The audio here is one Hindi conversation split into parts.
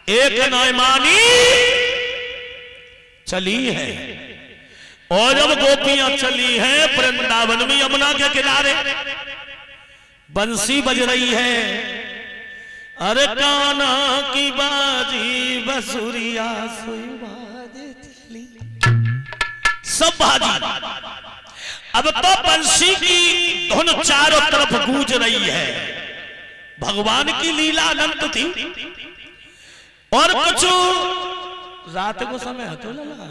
एक नयमानी चली है। और जब गोपियां चली हैं वृंदावन में यमुना के किनारे, बंसी बज रही है, अरे कान्हा की बाजी बसुरिया चली, सब बाजी। अब तो बंसी की धुन चारों तरफ गूंज रही है। भगवान की लीला अनंत थी। और कुछ रात को समय तो लगा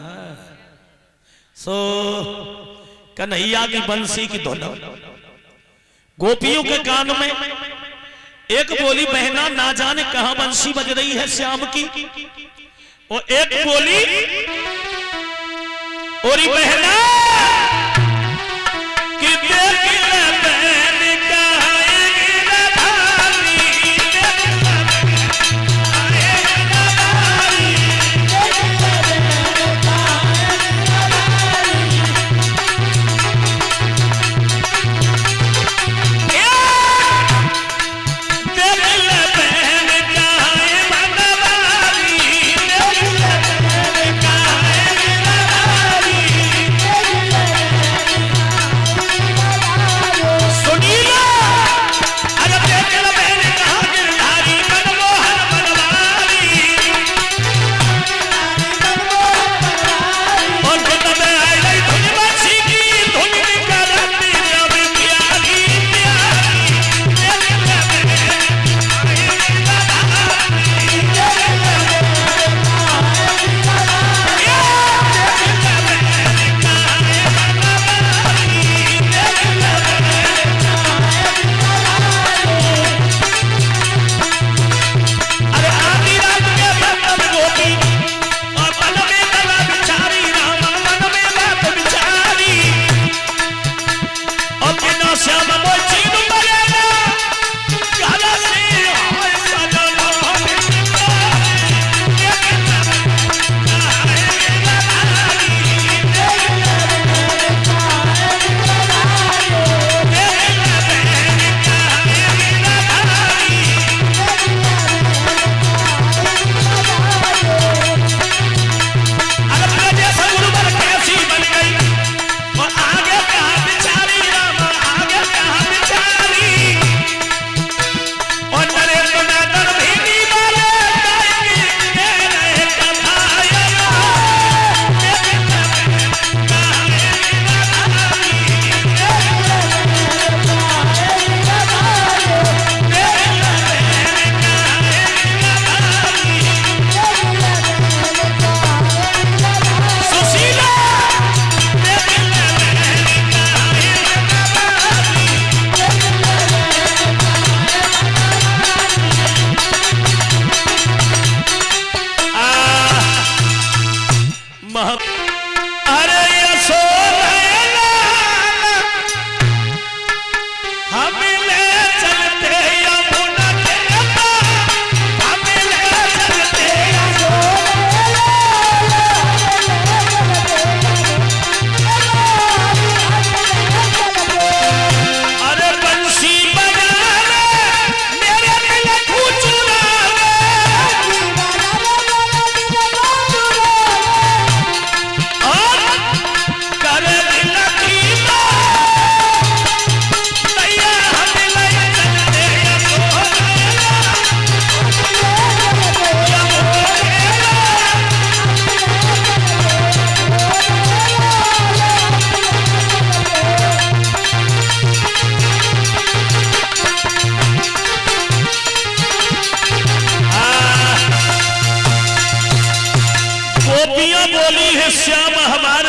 सो कन्हैया की बंसी की धुन गोपियों के कान में। एक बोली बहना ना जाने कहां बंसी बज रही है श्याम की, और एक बोली और बहना कि देख ले बहन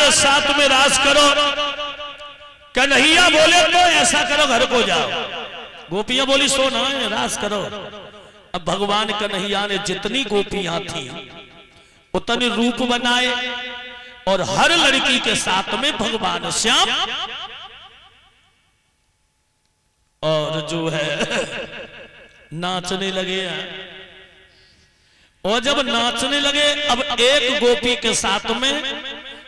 साथ में रास करो। कन्हैया बोले तो ऐसा करो घर को जाओ। गोपियां बोली सो ना रास करो। अब भगवान कन्हैया ने जितनी गोपियां थी उतने रूप बनाए और हर लड़की के साथ में भगवान श्याम और जो है नाचने लगे। और जब नाचने लगे अब एक गोपी के साथ में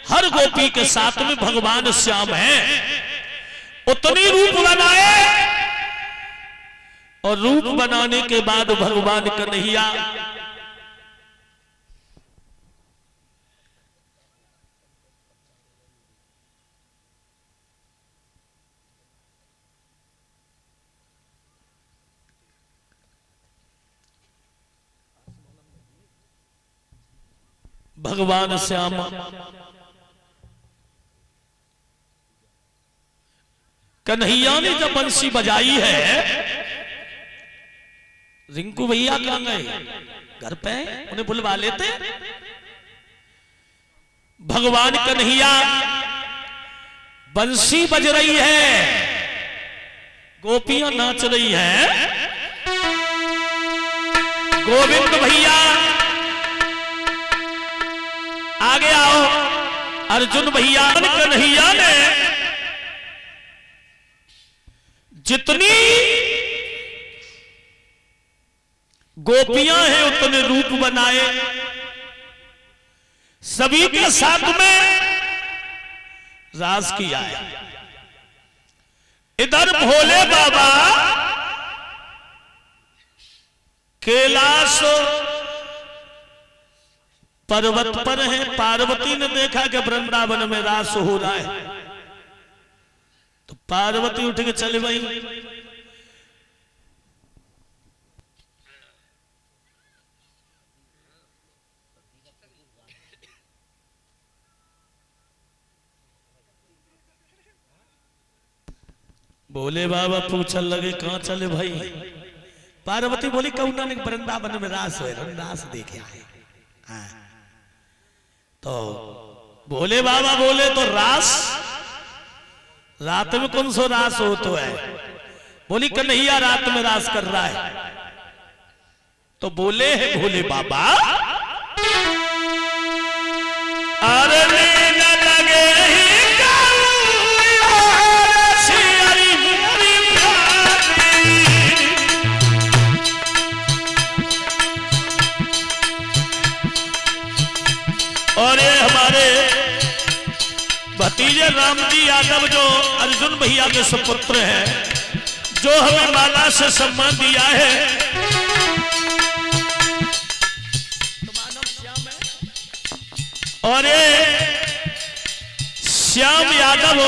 हर गोपी के साथ में भगवान श्याम है उतनी रूप बनाए। और रूप बनाने के बाद भगवान कन्हैया भगवान श्याम कन्हैया ने जब बंसी बजाई है, रिंकू भैया कहां गए? घर पे उन्हें बुलवा लेते। भगवान कन्हैया बंसी बज रही है, गोपियां नाच रही हैं। गोविंद भैया आगे आओ। अर्जुन भैया कन्हैया ने जितनी गोपियां हैं उतने रूप बनाए, सभी के साथ में रास किया है। इधर भोले बाबा कैलाश पर्वत पर है। पार्वती ने देखा कि वृंदावन में रास हो रहा है, तो पार्वती उठ के चले गई। भोले बाबा पूछने लगे कहां चले भाई? पार्वती बोली कौना ने वृंदावन में रास है, रास देखे आए। हाँ। तो भोले बाबा बोले तो रास रात में कौन सो रास हो तो है? बोली कन्हैया रात में रास कर रहा है। तो बोले है भोले बाबा अरे न लगे ही और ये हमारे भतीजे रामजी यादव जो अर्जुन भैया के सुपुत्र हैं, जो हमें माला से सम्मान दिया है। और ये श्याम यादव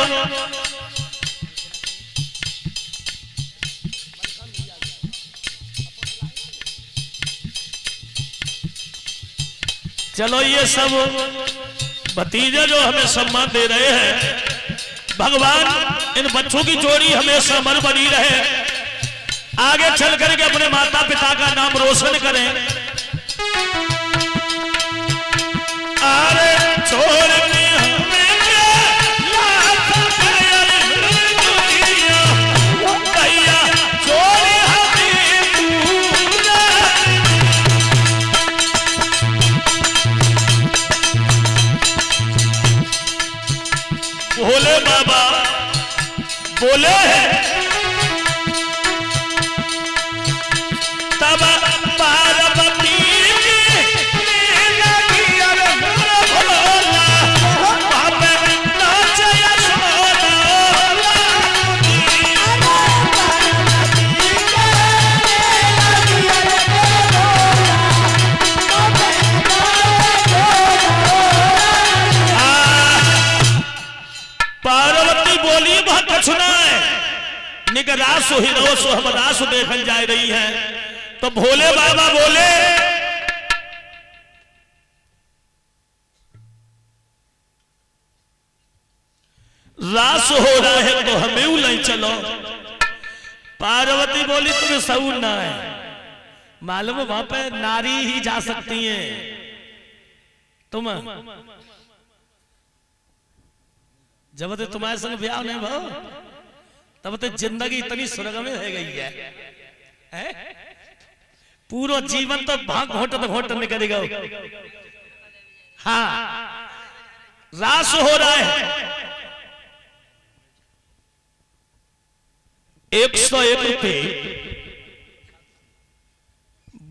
चलो ये सब भतीजे जो हमें सम्मान दे रहे हैं, भगवान इन बच्चों की जोड़ी हमेशा अमर बनी रहे, आगे चल करके अपने माता पिता का नाम रोशन करें। अरे छोड़ के हमें भैया छोड़ भोले बाबा बोले तब पार्वती रासो ही रोसो हम रासो देखल जा रही है। तो भोले बाबा बोले रास हो रहा है तो हमें ले चलो। पार्वती बोली तुम्हें सऊर ना है, मालूम है वहां पे नारी ही जा सकती है। तुम जब तक तुम्हारे संग ब्याह नहीं भाव तब तक जिंदगी इतनी स्वर्ग में रह गई है। पूरा जीवन तो भाग घोट निकलेगा। हाँ रास हो रहा है। 101 रुपए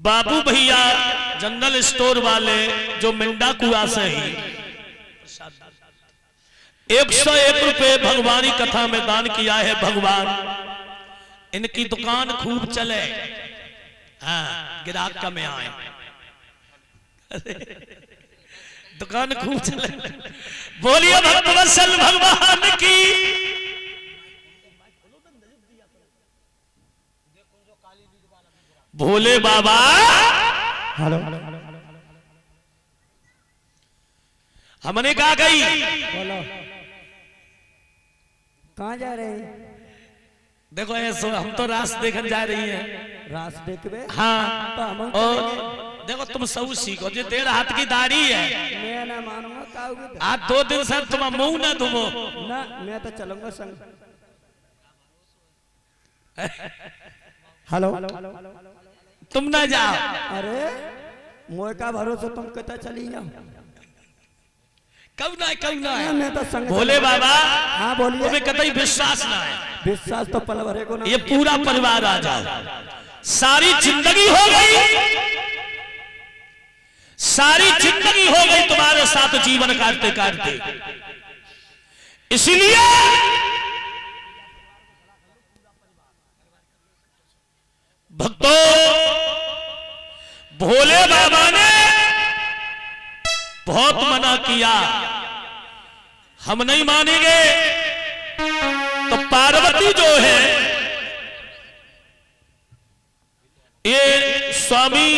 बाबू भैया जनरल स्टोर वाले जो मिंडा कुआ से ही 101 रुपए भगवानी कथा में दान किया है। भगवान इनकी दुकान खूब चले, हाँ गिराक का में आए, दुकान खूब चले। बोलिए भक्तवत्सल भगवान की। भोले बाबा हमने कहा गई बोलो कहाँ जा रहे हैं? देखो ऐसो हम तो रास देखने जा रही हैं। रास देखबे? हाँ तो हम और देखो तुम सब सीखो जो 1.5 हाथ की दाढ़ी है। मैं ना मानूंगा काऊगी आज 2 दिन से तुम मुंह ना धुबो ना, मैं तो चलूंगा संग। हेलो तुम ना जाओ। अरे मोए का भरोसा तुम कहता चली जाओ। कब ना है मैं तो संग भोले बाबा। हाँ बोलिए। तुम्हें कतई विश्वास ना है। विश्वास तो पल भरे को ना। ये पूरा परिवार आ जाओ। सारी जिंदगी हो गई, सारी जिंदगी हो गई तुम्हारे साथ जीवन काटते काटते। इसलिए भक्तों भोले बाबा ने बहुत मना किया, हम नहीं मानेंगे। तो पार्वती जो है ये स्वामी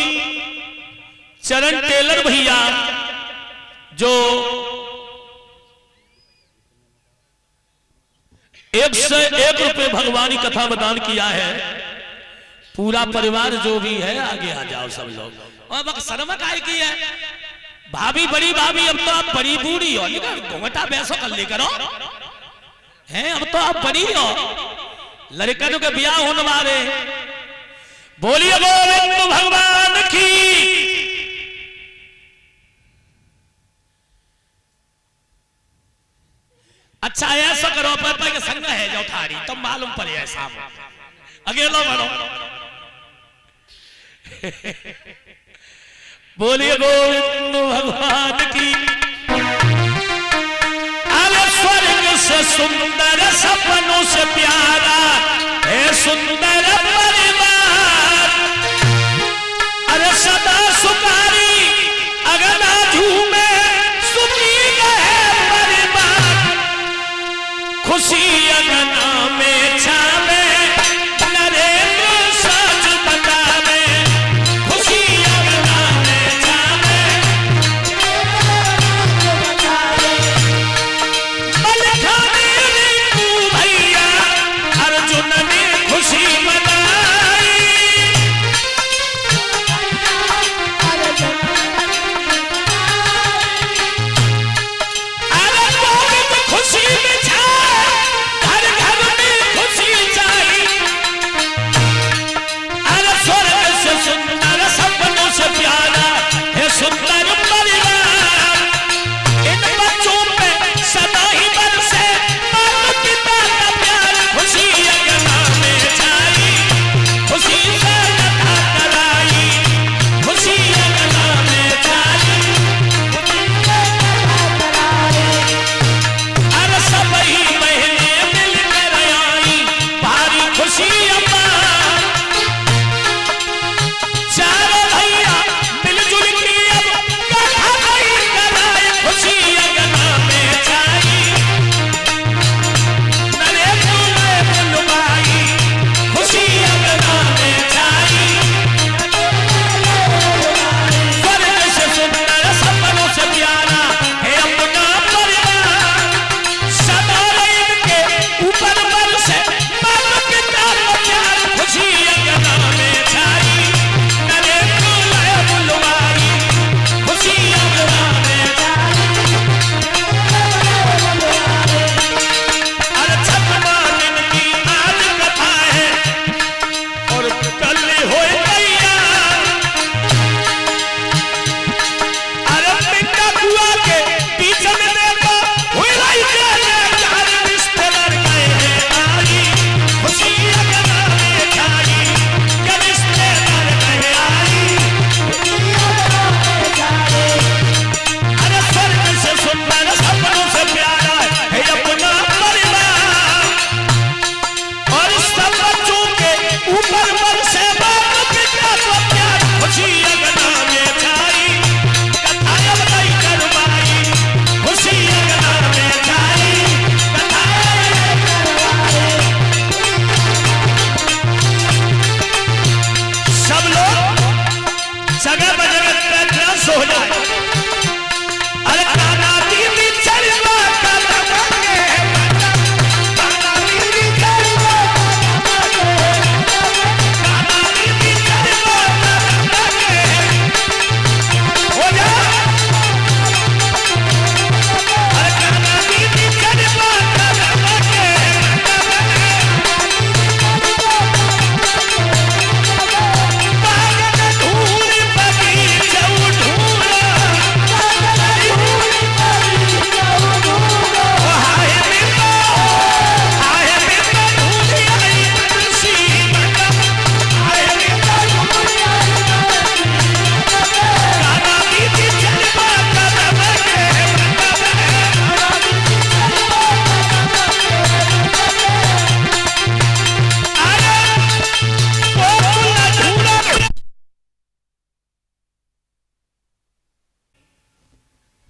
चरण टेलर भैया जो 1 से 1 रुपए भगवानी कथा में दान किया है। पूरा परिवार जो भी है आगे आ जाओ सब लोग। और अब शर्म काय की है भाभी, बड़ी भाभी, अब तो आप बड़ी बूढ़ी हो, घूंघटा बैसो कर ले करो हैं। अब तो आप बड़ी हो, लड़कनों के ब्याह होने वाले। बोलिए गोविंद भगवान की। अच्छा ऐसा करो पापा के संग है जो थारी तो मालूम पड़े ऐसा अकेलो बढ़ो। बोलिए गोविंद भगवान की। अरे स्वर्ग से सुंदर सपनों से प्यारा है सुंदर परिवार। अरे सदा सुकारी अगला झूमे सुखी है परिवार। खुशी अगना में छावे नरेंद्र सच बतावे। खुशी अगना में छावे बलखाने रिंकू भैया अर्जुन ने खुशी मनाई। अरे गोविंद खुशी में छाए, घर घर में खुशी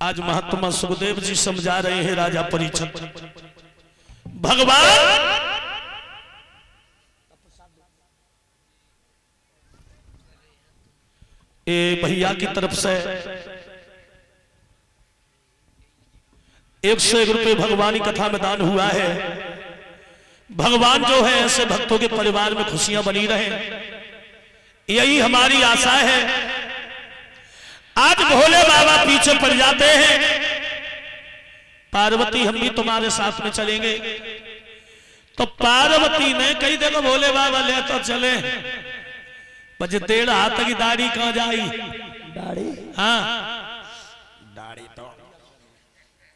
आज महात्मा सुखदेव जी समझा रहे हैं राजा परीक्षित, भगवान ए भैया की तरफ से 101 रुपए भगवान की कथा में दान हुआ है। भगवान जो है ऐसे भक्तों के परिवार में खुशियां बनी रहे, यही हमारी आशा है। आज भोले बाबा पीछे पड़ जाते हैं, पार्वती हम भी तुम्हारे साथ में चलेंगे। तो पार्वती ने कही देखो भोले बाबा ले तो चले, बजे 1.5 हाथ की दाढ़ी कहां जाई? दाढ़ी? हाँ दाढ़ी तो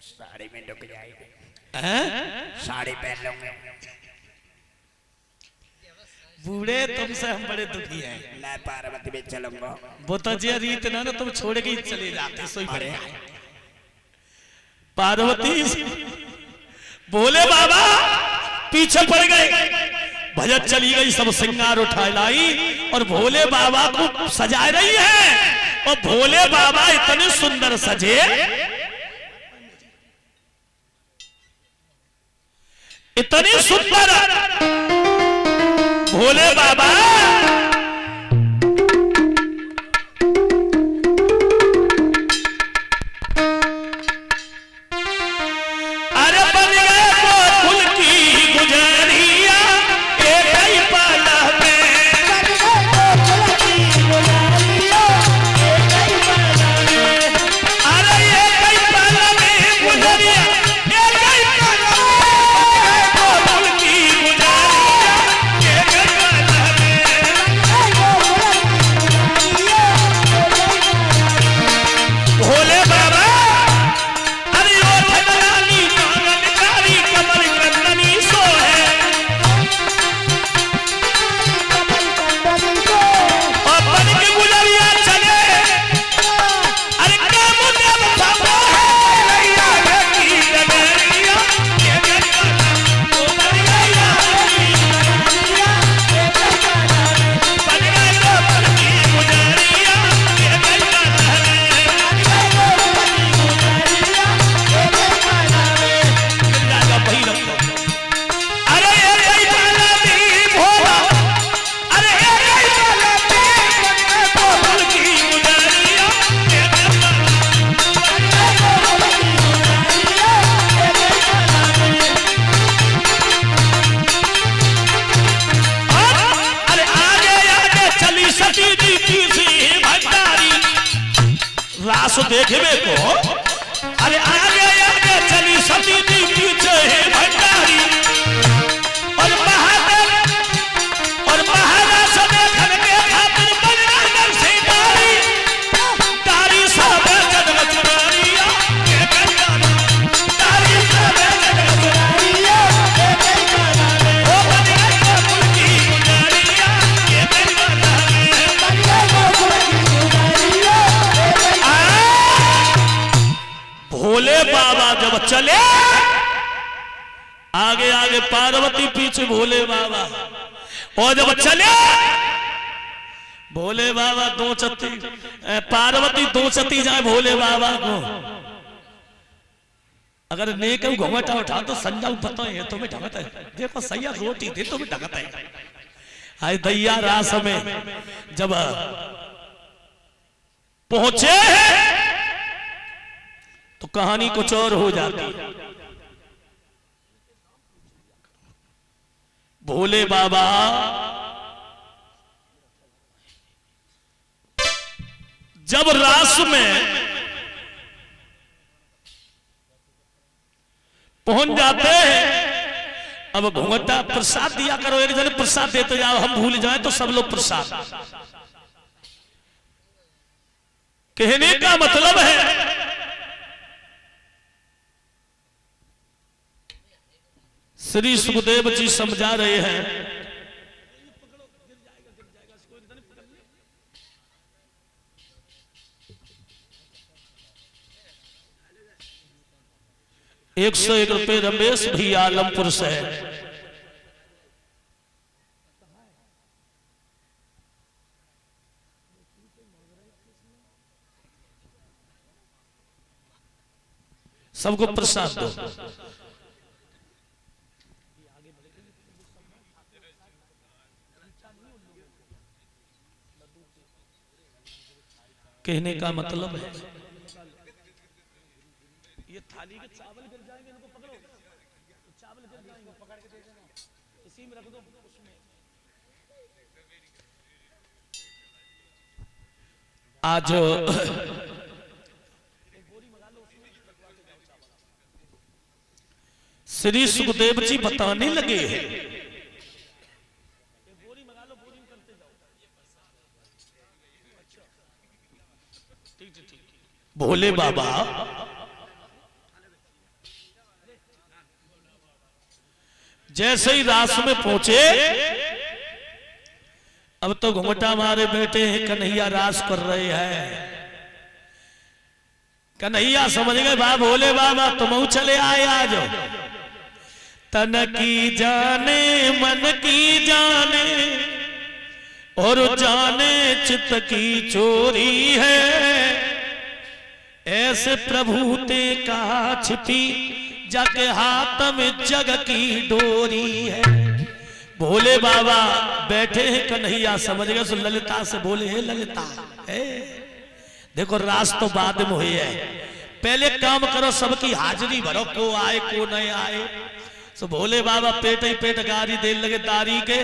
साड़ी में ढुक जाएगी। साड़ी पहन लूंगे। बूढ़े तुमसे हम बड़े दुखी हैं। मैं पार्वती में चलूंगा। वो तो जे रीत ना तुम छोड़ के ही चले जाते सोई पड़े। पार्वती भोले बाबा पीछे पड़ गए, भजन चली गई, सब श्रृंगार उठा लाई और भोले बाबा को सजा रही है। और भोले बाबा इतने सुंदर सजे, इतने सुंदर भोले बाबा अरे बन गए गोकुल की गुजरिया एक ही पल में। अरे एक ही पल में गुजरिया, एक ही पल में गोकुल की गुजरिया एक ही पल में। भोले बाबा अरे ओ ठगलानी कांगनकारी कमर कंदनी सो है, और बन के गुजरिया चले। अरे काम देव बाबा है रैया की डगरिया ये गंगा ओ बनिया बन गए गोकुल की गुजरिया ये गंगा राजा वही रखो। अरे ये बाला दी भोला, अरे ये बाला दी गोकुल की गुजरिया ये गंगा अरे आगे आगे चली सती जी की सी भंडारी रास देखने को। अरे आगे आगे चली सती जी पीछे है भंडारी, और महाराज देखन के खातिर बन गई नरसिंहारी। तारी सब जगत चुरारिया ये गंगा तारी सब जगत चुरारिया ये गंगा ओ बन गई गोकुल की गुजरिया ये गंगा बन गई गोकुल की गुजरिया ये गंगा। भोले बाबा जब चले, आगे आगे पार्वती पीछे भोले बाबा, और जब चले भोले बाबा दो चती, पार्वती दो चती जाए भोले बाबा को। अगर नहीं कहूं घूंघटा उठा तो संजाऊ पता है तुम्हें ढकता है, देखो सैया रोटी दे तुम्हें ढकता है। हाय दैया रास में जब पहुंचे तो कहानी कुछ और हो जाती। भोले बाबा जब रास में पहुंच जाते हैं, अब घूंघटा प्रसाद दिया करो, एक जन प्रसाद देते जाओ, हम भूल जाए तो सब लोग प्रसाद। कहने का मतलब है श्री सुखदेव जी समझा रहे हैं, ₹101 रमेश भी आलमपुर से है। सबको प्रसाद दो। कहने का मतलब है ये थाली के चावल गिर जाएंगे, इनको पकड़ो, चावल गिर जाएंगे, पकड़ के दे देना, इसी में रख दो उसमें। आज श्री सुखदेव जी बताने लगे हैं, भोले बाबा जैसे ही रास में पहुंचे, अब तो घुंघटा मारे बैठे हैं, कन्हैया रास कर रहे हैं। कन्हैया समझ गए बा भोले बाबा तुम चले आए, आज तन की जाने मन की जाने और जाने चित्त की चोरी है, ऐसे प्रभु ते कहा छिपी जाके हाथ में जग की डोरी है। भोले बाबा बैठे हैं, कन्हैया समझ गए, सो ललिता से बोले है ललिता है देखो रास तो बाद में हुई है, पहले काम करो सबकी हाजिरी भरो, को आए को नहीं आए। सो भोले बाबा पेट ही पेट गारी दे लगे तारी के,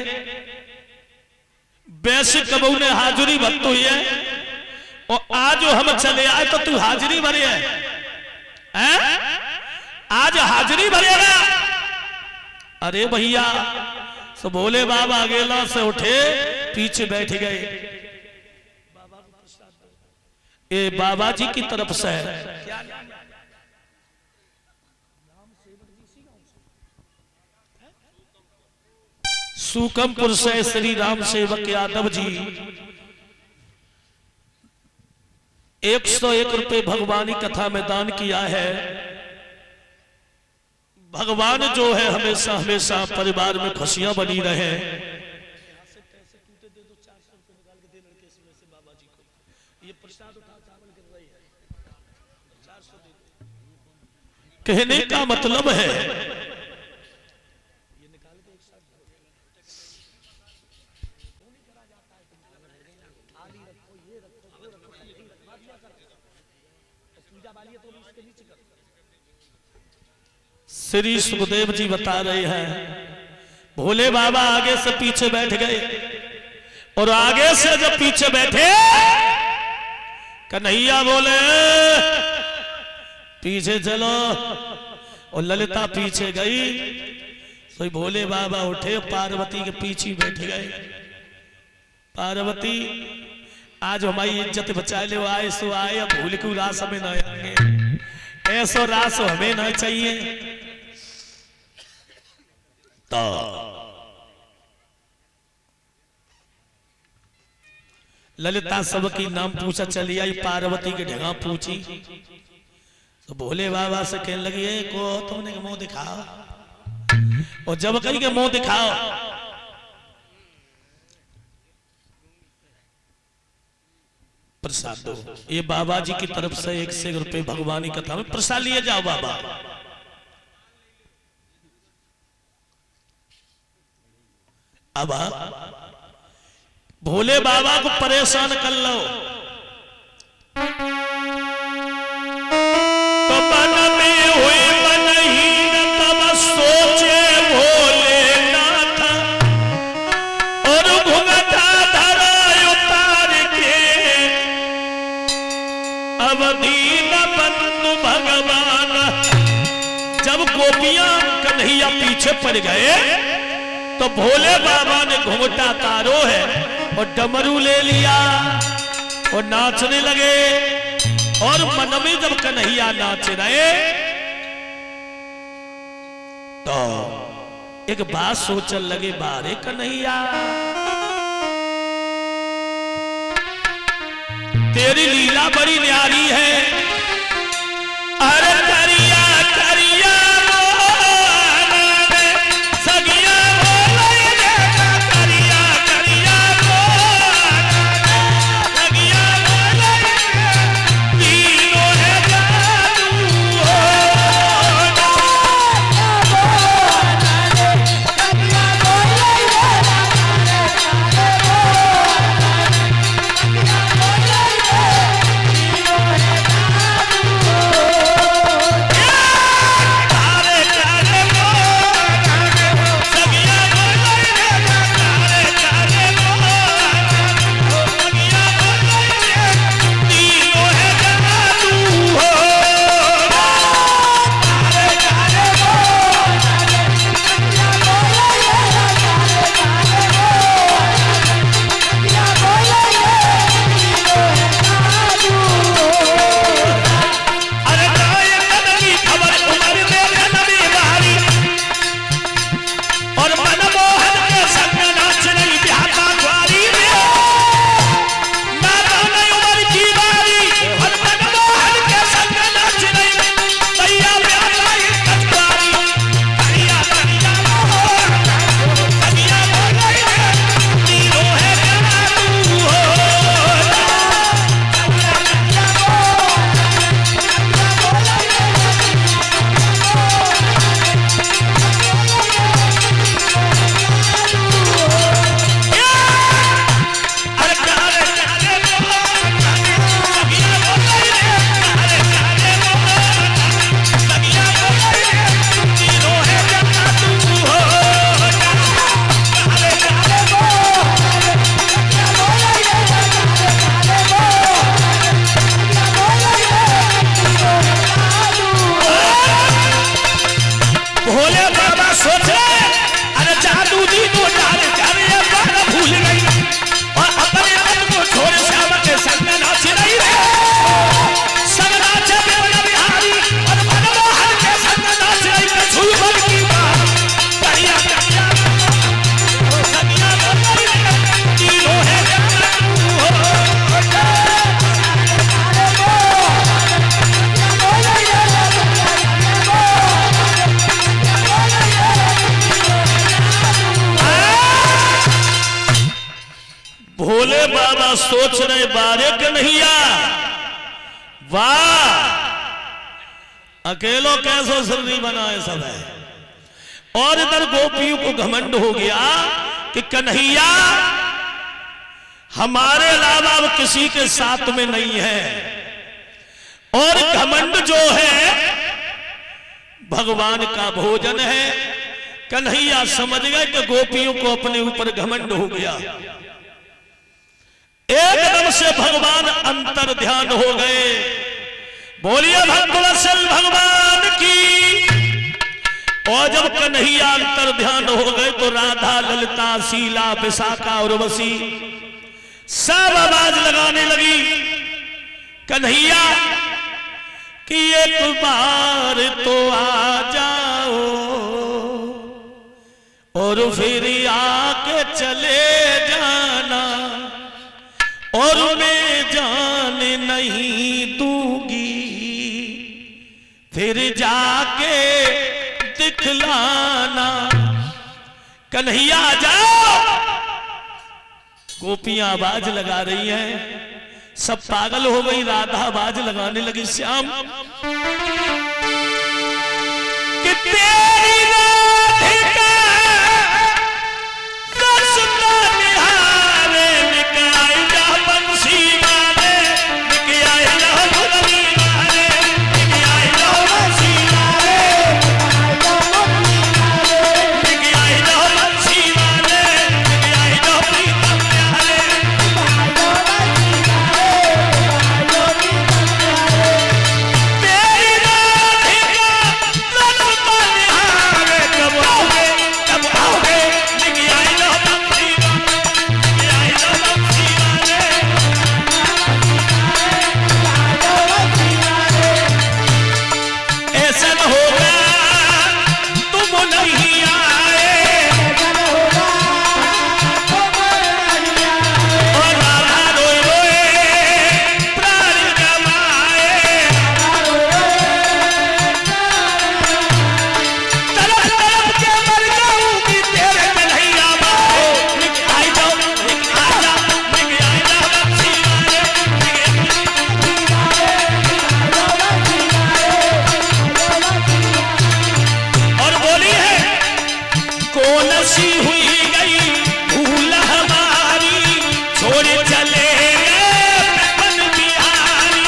वैसे कबू ने हाजिरी भरत हुई है और आज हम चले आए तो तू हाजिरी भरे है, आज हाजिरी भरेगा। अरे भैया, तो भोले बाबा अकेला से उठे, पीछे बैठ गए। ये बाबा जी की तरफ से है। सूकमपुर से श्री राम सेवक यादव जी 101 रुपए भगवानी कथा में दान किया है। भगवान जो है हमेशा हमेशा परिवार में खुशियां बनी रहे। कहने का मतलब है श्री सुखदेव जी बता रहे हैं, भोले बाबा आगे से पीछे बैठ गए और आगे से जब पीछे बैठे, कन्हैया बोले पीछे चलो, और ललिता पीछे गई। तो भोले बाबा उठे, पार्वती के पीछे बैठ गए। पार्वती आज हमारी इज्जत बचा ले, आए सो आए, अब भूल क्यों रास हमें न आएंगे, ऐसो रास हमें न चाहिए। तो ललिता सबकी नाम पूछा, चली आई, पार्वती के ढंगा पूछी। तो भोले बाबा से कहने लगी को तुमने मुंह दिखाओ, और जब कही के मुंह दिखाओ, प्रसाद दो। ये बाबा जी की तरफ से 101 रुपए भगवानी कथा में प्रसाद लिए जाओ बाबा। अब भोले बाबा को परेशान कर लो तो मन में हुई मनहीन, तब सोचे भोलेनाथ और घुंघटा धरा उतार के, अवधीन बंधु भगवान। जब गोपियां कन्हैया पीछे पड़ गए तो भोले बाबा ने घुंघटा तारो है और डमरू ले लिया और नाचने लगे। और मन में जब कन्हैया नाच रहे तो एक बात सोचने लगे, बारे कन्हैया तेरी लीला बड़ी न्यारी है। अरे करिया करिया बाबा सोच रहे बारे कन्हैया वाह, अकेलो कैसो सिरनी बनाए सब है। और इधर गोपियों को घमंड हो गया कि कन्हैया हमारे अलावा अब किसी के साथ में नहीं है। और घमंड जो है भगवान का भोजन है। कन्हैया समझ गए कि गोपियों को अपने ऊपर घमंड हो गया। एकदम से भगवान अंतर ध्यान हो गए। बोलिए भक्तवत्सल भगवान की। और जब कन्हैया अंतर ध्यान हो गए तो राधा, ललिता, शीला, विशाखा और वसी सब आवाज लगाने लगी कन्हैया कि एक बार तो आ जाओ और फिर आके चले जाना, और मैं जान नहीं दूंगी फिर जाके दिखलाना। कन्हैया जाओ। गोपियां आवाज लगा रही हैं, सब पागल हो गई। राधा आवाज लगाने लगी श्याम कि तेरी राधिका रसना निहारे निकाय जा बंसी वाले निकाय जा मुरली वाले निकाय जा बंसी वाले निकाय जा बंसी वाले निकाय जा प्रीतम वाले। तेरी राधिका रसना निहारे कब आओगे निकाय जा बंसी वाले निकाय जा बंसी वाले। ऐसा न होगा तुम नहीं आए और राधा रोए रोए प्राण गवाए। तरफ तरफ के मर जाऊंगी तेरे कन्हैया बाबू। निकाय जाओ निकाय जा निकाय जा बंसी वाले। और बोली है कौन सी हुई गई भूल हमारी छोड़ चले गए पवन बिहारी।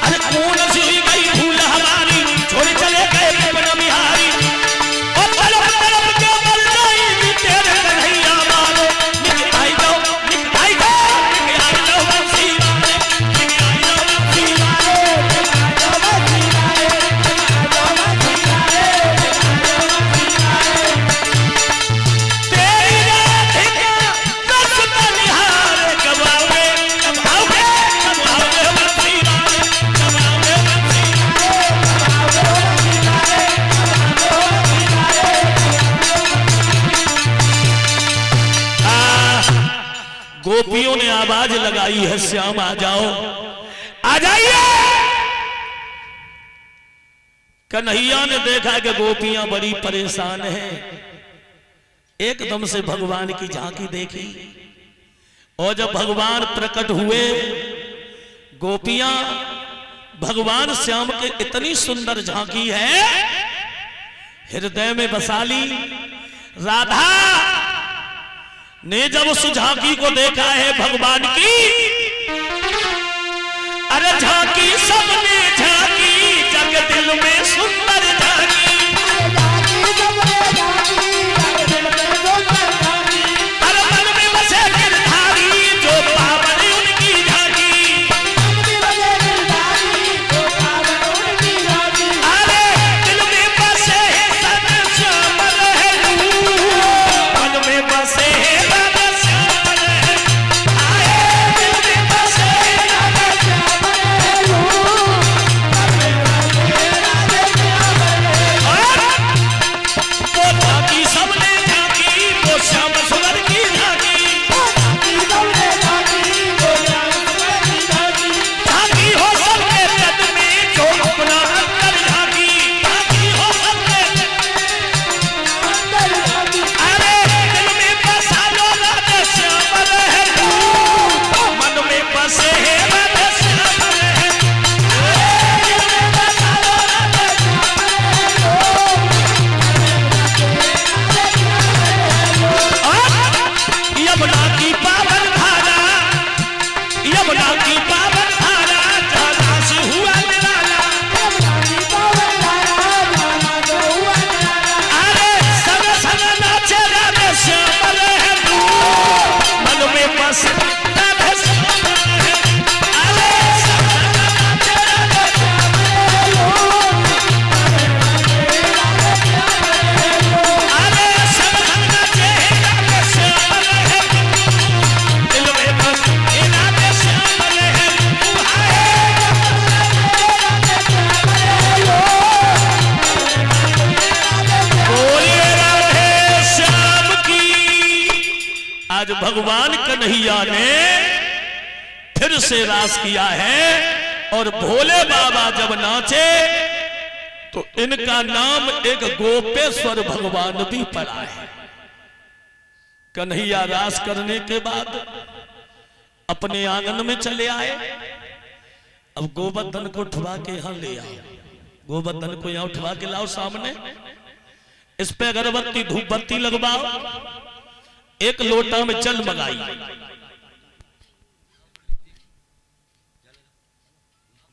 अरे कौन सी हुई गई भूल हमारी छोड़ चले गए पवन बिहारी। और तरफ तरफ के मर जाएंगी तेरे कन्हैया बाबू। निकाय जाओ निकाय जाओ निकाय जाओ बंसी वाले निकाय जाओ बंसी वाले। तेरी राधिका रसना निहारे कब आओगे कब आओगे कब आओगे बंसी वाले कब आओगे बंसी वाले। गोपियों ने आवाज लगाई है श्याम आ जाओ आ जाइए। कन्हैया ने देखा कि गोपियां बड़ी परेशान हैं। एकदम से भगवान की झांकी देखी और जब भगवान प्रकट हुए गोपियां भगवान श्याम के इतनी सुंदर झांकी है हृदय में बसा ली। राधा ने जब उस झांकी को देखा है भगवान की, अरे झांकी सबने झांकी जग दिल में सुंदर झांकी। अरे मन में बसे गिरधारी जो पावन उनकी झांकी। अरे दिल में बसे सन श्यामल है मन में बसे राधा श्यामल है। आए दिल में बसे राधा श्यामल है भगवान कन्हैया ने फिर से रास किया है और भोले बाबा जब नाचे तो इनका नाम एक गोपेश्वर भगवान भी पड़ा है। कन्हैया रास करने के बाद अपने आंगन में चले आए। अब गोवर्धन को उठवा के यहां ले आओ, गोवर्धन को यहां उठवा के लाओ सामने, इस पे अगरबत्ती धूप बत्ती लगवाओ, एक लोटा में जल मंगाई,